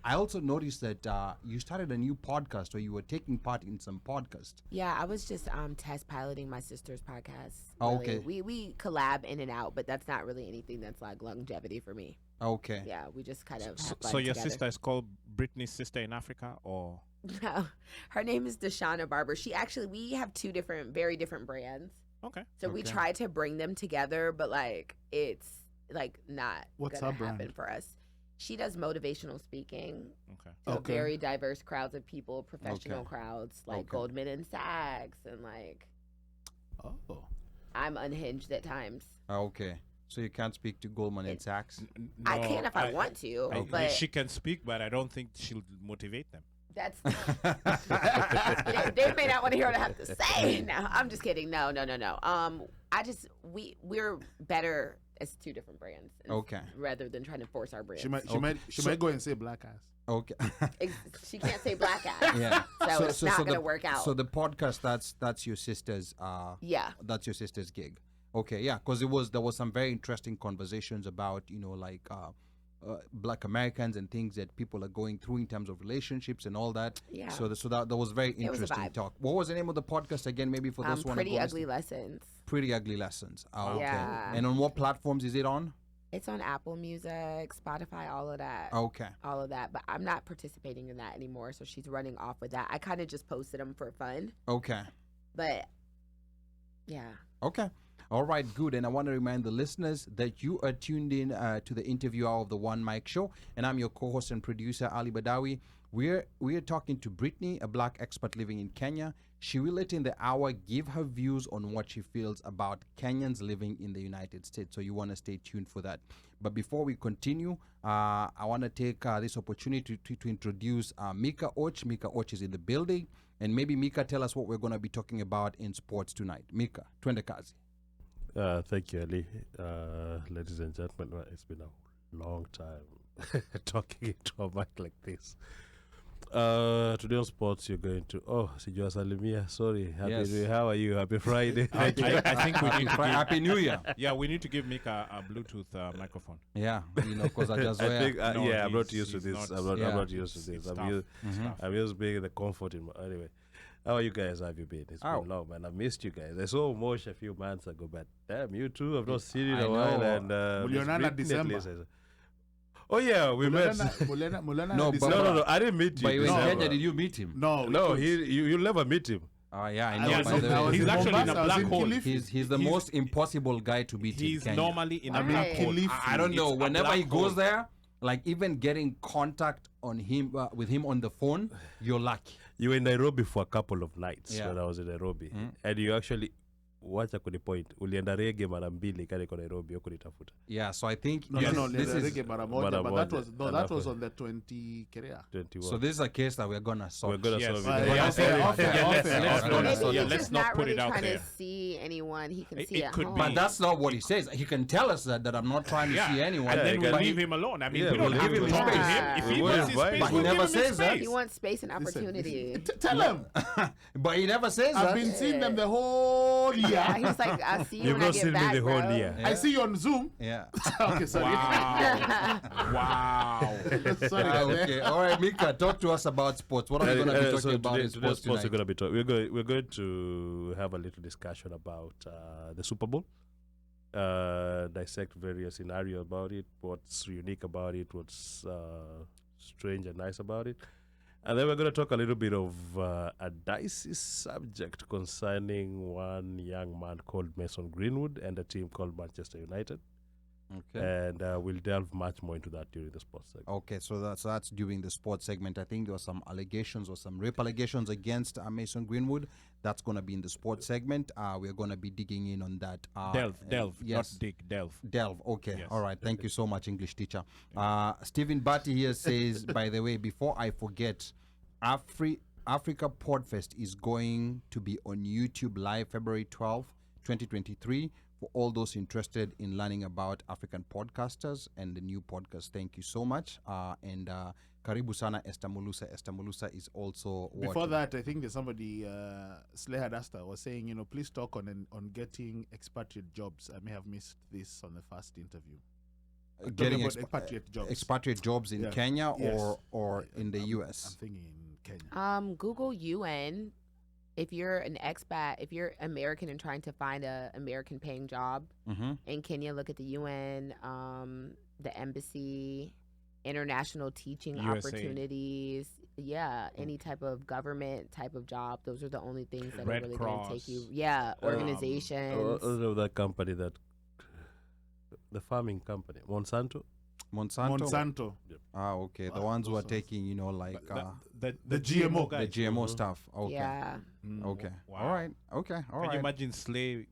I also noticed that you started a new podcast, or you were taking part in some podcast. Yeah, I was just test piloting my sister's podcast. Oh, really. okay. We collab in and out, but that's not really anything that's like longevity for me. Okay. Yeah, we just kind of have So fun your together. sister is called Brittany's sister in Africa, or? No, her name is Deshauna Barber. We have two very different brands. Okay. So we Okay. try to bring them together, but like it's like not What's gonna her brand? happen for us. She does motivational speaking Okay. to Okay. very diverse crowds of people, professional Okay. crowds like Okay. Goldman and Sachs, and like Oh. I'm unhinged at times. Okay. So you can't speak to Goldman and Sachs? I can if I want to, but she can speak, but I don't think she'll motivate them. that's they may not want to hear what I have to say. No, I'm just kidding. No. We're better as two different brands. Okay. Rather than trying to force our brands. She might go and say black ass. Okay. She can't say black ass. Yeah. So it's not going to the- work out. So the podcast, that's your sister's. Yeah. That's your sister's gig. Okay. Yeah. Because there was some very interesting conversations about Black Americans and things that people are going through in terms of relationships and all that. Yeah. So that was very was a interesting vibe. talk. What was the name of the podcast again? Maybe for those who want to Pretty go Ugly listen? Lessons. Pretty Ugly Lessons. Okay. Yeah. And on what platforms is it on? It's on Apple Music, Spotify, all of that. Okay. All of that. But I'm not participating in that anymore. So she's running off with that. I kind of just posted them for fun. Okay. But yeah. Okay. All right, good. And I want to remind the listeners that you are tuned in to the interview hour of the One Mic Show, and I'm your co-host and producer, Ali Badawi. We're talking to Brittany, a Black expat living in Kenya. She will later in the hour give her views on what she feels about Kenyans living in the United States. So you want to stay tuned for that. But before we continue, I want to take this opportunity to introduce Mika Och. Mika Och is in the building. And maybe Mika, tell us what we're going to be talking about in sports tonight. Mika, twende kazi. Thank you, Ali. Ladies and gentlemen, it's been a long time talking into a mic like this. Today on sports, you're going to Sijua Salimia. Sorry, Yes. How are you? Happy Friday. I think we need to give, Happy New Year. yeah, we need to give Mika a Bluetooth microphone. Yeah, because I just I think, No, I'm not he's- used to he's this. not- I'm Yeah. not used to this. It's tough. I'm just being the comfort in my. Anyway, how are you guys? How have you been? It's Oh. been long, man. I missed you guys. I saw Mosh a few months ago, but damn, you too. I've not seen you in I a while. know. And Mulionana Miss Britney at December. least, oh yeah, we met. Mulana No, December. No, I didn't meet you. But you in December. Kenya, did you meet him? No, No, because you'll never meet him. Yeah, I I know. Yeah, was by so the I way. was he's in actually in a Mombasa, I was black in hole. Kilifi. He's the most impossible guy to beat in He's Kenya. normally in a Right. black hole. Kilifi. I don't know. It's a Whenever he black goes hole. there, like even getting contact on him with him on the phone, you're lucky. You were in Nairobi for a couple of nights Yeah. when I was in Nairobi. Mm. And you actually, wacha kuni point, ulienda rege mara mbili kani kwa Nairobi, huko nitafuta. Yeah, so I think No, this no, is- no, this is reggae mara moja, Mara but that moja. was that was on the 20 Korea. 21. so this is a case that we're gonna solve. We're going to Yes. solve Yeah, it. yeah, Yeah, off air, off air, yeah, off let's- air, let's off not- air. Maybe yeah, he's let's just not not put really it out trying there. to see anyone he can It see at could home. be. But that's not what he says. He can tell us that I'm not trying to Yeah. see anyone. And Yeah, then you we'll can leave leave- him alone. I mean, Yeah, we don't we'll have give to him talk to space. him. If We he will wants his invite space, him. But he we'll never give him his says that. space. He wants space and Listen, opportunity. Tell him. But he never says I've that. been seeing them the whole year. Yeah, he's like, I see you You've when I not get seen me back, the whole bro. year. I see you on Zoom. Yeah. Okay, sorry. Wow. Wow. Sorry, Ah, guys. okay. All right, Mika, talk to us about sports. What are we going to be talking so about today, in sports today's tonight? going to be we're going to have a little discussion about the Super Bowl. Dissect various scenarios about it, what's unique about it, what's strange and nice about it. And then we're going to talk a little bit of a dicey subject concerning one young man called Mason Greenwood and a team called Manchester United. Okay. And we'll delve much more into that during the sports segment. Okay, so that's during the sports segment. I think there were some allegations or some rape allegations against Mason Greenwood. That's going to be in the sports segment. We're going to be digging in on that. Delve, yes. not dig, delve. Delve. Okay. Yes. All right. Thank you so much, English teacher. Stephen Batty here says, by the way, before I forget, Africa Podfest is going to be on YouTube live February 12th, 2023. For all those interested in learning about African podcasters and the new podcast, thank you so much. And Karibu sana Esther Mulusa. Esther Mulusa is also Before watching. that, I think there's somebody, Slehad Asta, was saying, please talk on getting expatriate jobs. I may have missed this on the first interview. Getting Talking about expatriate jobs. expatriate jobs in Yeah. Kenya Yes. or in the I'm US. thinking in Kenya. Google UN. If you're an expat, if you're American and trying to find a American paying job Mm-hmm. in Kenya, look at the UN, the embassy, international teaching USA. opportunities. Yeah, any type of government type of job. Those are the only things that Red are really going to take Cross. you. Yeah, organizations. That company the farming company, Monsanto. Monsanto. Ah, okay. The Wow, ones who are those taking, like The GMO the guys. GMO stuff. Okay. Yeah. Okay. Wow. All right. Okay. All Can right. you imagine Slay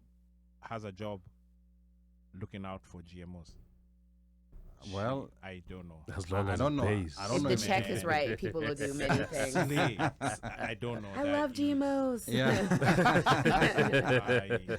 has a job looking out for GMOs? Well, I don't know. As long I as don't it know. pays. I don't If know the if it- check is right, people will do many things. Slay. I don't know. I that love you- GMOs. Yeah. I-